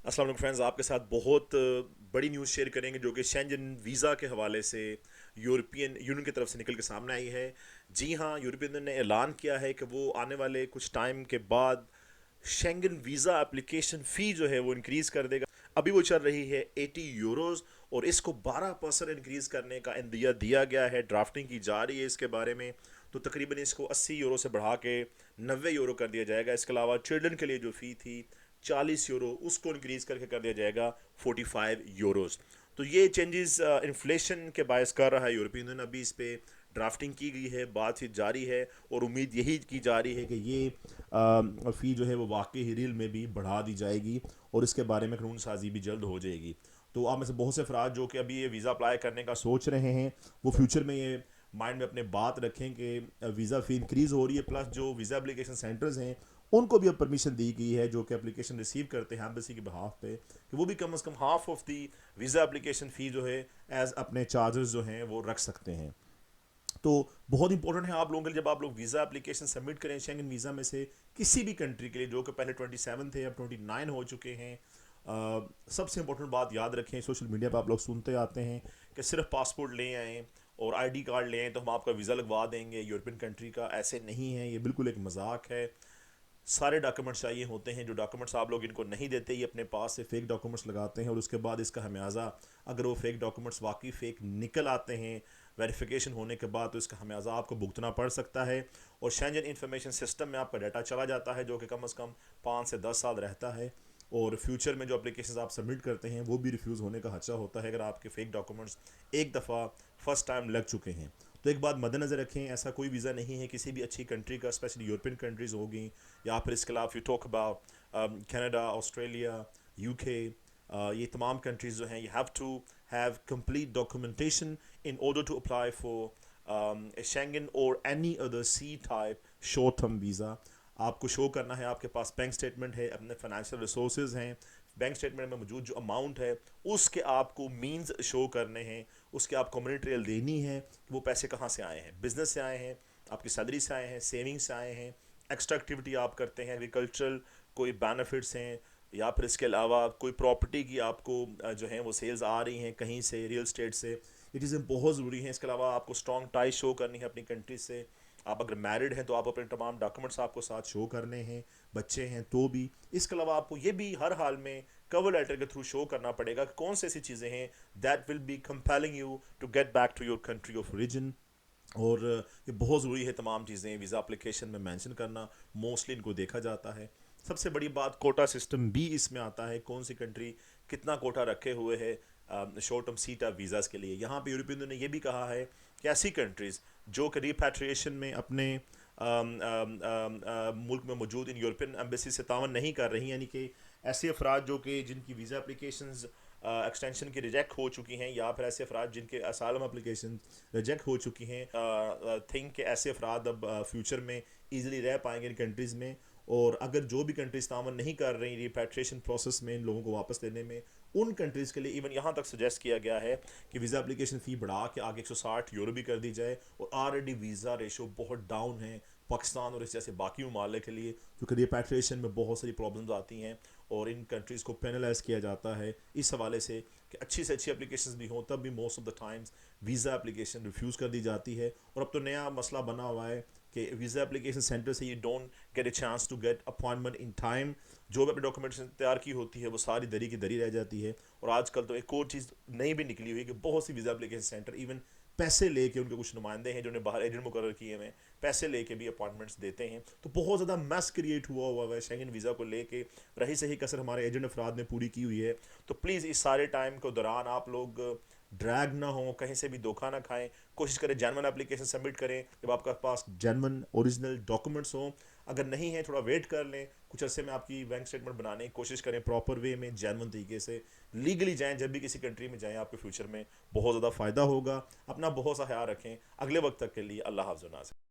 अस्सलाम वालेकुम फ्रेंड्स, आपके साथ बहुत बड़ी न्यूज़ शेयर करेंगे जो कि शेंजन वीज़ा के हवाले से यूरोपियन यूनियन की तरफ से निकल के सामने आई है। जी हाँ, यूरोपियन यूनियन ने ऐलान किया है कि वो आने वाले कुछ टाइम के बाद शेंगन वीज़ा एप्लीकेशन फ़ी जो है वो इंक्रीज़ कर देगा। अभी वो चल रही है 80 यूरोज़ और इसको 12% इंक्रीज़ करने का इंदिया दिया गया है। ड्राफ्टिंग की जा रही है इसके बारे में। तो तकरीबन इसको 80 यूरो से बढ़ा के 90 यूरो कर दिया जाएगा। इसके अलावा चिल्ड्रन के लिए जो फ़ी थी 40 यूरो, उसको इंक्रीज़ करके कर दिया जाएगा 45 यूरोज़। तो ये चेंजेस इन्फ्लेशन के बायस कर रहा है यूरोपियन यूनियन। अभी इस पे ड्राफ्टिंग की गई है, बातचीत जारी है और उम्मीद यही की जा रही है कि ये फ़ी जो है वो वाकई ही रियल में भी बढ़ा दी जाएगी और इसके बारे में कानून साजी भी जल्द हो जाएगी। तो आप में से बहुत से अफराद जो कि अभी ये वीज़ा अप्लाई करने का सोच रहे हैं, वो फ्यूचर में ये माइंड में अपने बात रखें कि वीज़ा फ़ी इंक्रीज़ हो रही है, प्लस जो वीज़ा एप्लीकेशन सेंटर्स हैं उनको भी अब परमिशन दी गई है जो कि एप्लीकेशन रिसीव करते हैं एम्बेसी के बिहाफ पे, कि वो भी कम से कम half of the visa application fee जो है एज अपने चार्जेस जो हैं वो रख सकते हैं। तो बहुत इंपॉर्टेंट है आप लोगों के लिए, जब आप लोग वीज़ा एप्लीकेशन सबमिट करें शेंगन वीज़ा में से किसी भी कंट्री के लिए, जो कि पहले 27 थे अब 29 हो चुके हैं। सबसे इंपॉर्टेंट बात याद रखें, सोशल मीडिया पर आप लोग सुनते आते हैं कि सिर्फ पासपोर्ट ले आएँ और आईडी कार्ड ले आएँ तो हम आपका वीज़ा लगवा देंगे यूरोपियन कंट्री का। ऐसे नहीं है, ये बिल्कुल एक मजाक है। सारे डॉक्यूमेंट्स चाहिए होते हैं। जो डॉक्यूमेंट्स आप लोग इनको नहीं देते, ये अपने पास से फेक डॉक्यूमेंट्स लगाते हैं और उसके बाद इसका हमेयाजा, अगर वो फेक डॉक्यूमेंट्स वाकई फ़ेक निकल आते हैं वेरिफिकेशन होने के बाद, तो इसका हमेयाजा आपको भुगतना पड़ सकता है। और शेंजन इंफॉर्मेशन सिस्टम में आपका डाटा चला जाता है जो कि कम से कम 5 से 10 साल रहता है। और फ्यूचर में जो एप्लीकेशन आप सबमिट करते हैं वो भी रिफ्यूज़ होने का खदशा होता है अगर आपके फेक डॉक्यूमेंट्स एक दफ़ा फर्स्ट टाइम लग चुके हैं। तो एक बात मद्देनज़र रखें, ऐसा कोई वीज़ा नहीं है किसी भी अच्छी कंट्री का, स्पेशली यूरोपियन कंट्रीज़ होगी या फिर इसके अलावा you talk about Canada, Australia, UK, ये तमाम कंट्रीज़ जो हैं, you have to have complete documentation in order to apply for Schengen or any other C type short term visa. आपको शो करना है, आपके पास बैंक स्टेटमेंट है, अपने फाइनेंशियल रिसोर्सेज हैं, बैंक स्टेटमेंट में मौजूद जो अमाउंट है उसके आपको मीन्स शो करने हैं, उसके आप कम्युनिटी देनी है कि वो पैसे कहाँ से आए हैं। बिजनेस से आए हैं, आपकी सैलरी से आए हैं, सेविंग से आए हैं, एक्स्ट्रा एक्टिविटी आप करते हैं, एग्रीकल्चरल कोई बेनिफिट्स हैं, या फिर इसके अलावा कोई प्रॉपर्टी की आपको जो है वो सेल्स आ रही हैं कहीं से, रियल स्टेट से। ये चीज़ें बहुत ज़रूरी हैं। इसके अलावा आपको स्ट्रॉन्ग टाई शो करनी है अपनी कंट्री से। आप अगर मैरिड हैं तो आप अपने तमाम डॉक्यूमेंट्स आपको साथ शो करने हैं, बच्चे हैं तो भी। इसके अलावा आपको ये भी हर हाल में कवर लेटर के थ्रू शो करना पड़ेगा कि कौन सी ऐसी चीज़ें हैं that will be compelling you to get back to your country of origin. और ये बहुत ज़रूरी है तमाम चीज़ें वीज़ा एप्लीकेशन में मेंशन करना, मोस्टली इनको देखा जाता है। सबसे बड़ी बात, कोटा सिस्टम भी इसमें आता है, कौन सी कंट्री कितना कोटा रखे हुए है शॉर्ट टर्म सीटा वीज़ाज़ के लिए। यहाँ पे यूरोपियन यूनियन ने यह भी कहा है कि ऐसी कंट्रीज़ जो कि रिपैट्रिएशन में अपने मुल्क में मौजूद इन यूरोपियन एम्बेसी से तावन नहीं कर रही, यानी कि ऐसे अफराद जो कि जिनकी वीज़ा एप्लीकेशंस एक्सटेंशन की रिजेक्ट हो चुकी हैं, या फिर ऐसे अफराद जिनके असालम एप्लीकेशन रिजेक्ट हो चुकी हैं, थिंक कि ऐसे अफराद अब फ्यूचर में ईजिली रह पाएंगे इन कंट्रीज़ में। और अगर जो भी कंट्रीज तावन नहीं कर रही रिपैट्रिएशन प्रोसेस में इन लोगों को वापस लेने में, उन कंट्रीज़ के लिए इवन यहाँ तक सजेस्ट किया गया है कि वीज़ा एप्लीकेशन फ़ी बढ़ा के आगे 160 यूरो भी कर दी जाए। और ऑलरेडी वीज़ा रेशो बहुत डाउन है पाकिस्तान और इस जैसे बाकी ममालिक के लिए, क्योंकि रिपैट्रिएशन में बहुत सारी प्रॉब्लम्स आती हैं और इन कंट्रीज़ को पेनलाइज किया जाता है इस हवाले से कि अच्छी से अच्छी एप्लीकेशंस भी हों तब भी most of the times visa application refuse कर दी जाती है। और अब तो नया मसला बना हुआ है कि वीज़ा एप्लीकेशन सेंटर से you don't get a chance to get appointment in time. जो भी अपनी डॉक्यूमेंटेशन तैयार की होती है वो सारी दरी की दरी रह जाती है। और आजकल तो एक और चीज़ नई भी निकली हुई है कि बहुत सी वीज़ा एप्लीकेशन सेंटर इवन पैसे लेके, उनके कुछ नुमाइंदे हैं जो उन्हें बाहर एजेंट मुकर्रर किए हुए हैं, पैसे लेके भी अपॉइंटमेंट्स देते हैं। तो बहुत ज़्यादा मैस क्रिएट हुआ है शेंगन वीज़ा को लेके। रही सही कसर हमारे एजेंट अफराद ने पूरी की हुई है। तो प्लीज़ इस सारे टाइम के दौरान आप लोग ड्रैग ना हो, कहीं से भी धोखा ना खाएं, कोशिश करें जेन्युइन एप्लीकेशन सबमिट करें जब आपके पास जेन्युइन ओरिजिनल डॉक्यूमेंट्स हों। अगर नहीं है थोड़ा वेट कर लें, कुछ अरसे में आपकी बैंक स्टेटमेंट बनाने की कोशिश करें, प्रॉपर वे में जेन्युइन तरीके से लीगली जाएं। जब भी किसी कंट्री में जाएं आपके फ्यूचर में बहुत ज़्यादा फ़ायदा होगा। अपना बहुत सा ख्याल रखें। अगले वक्त तक के लिए अल्लाह हाफ़िज़।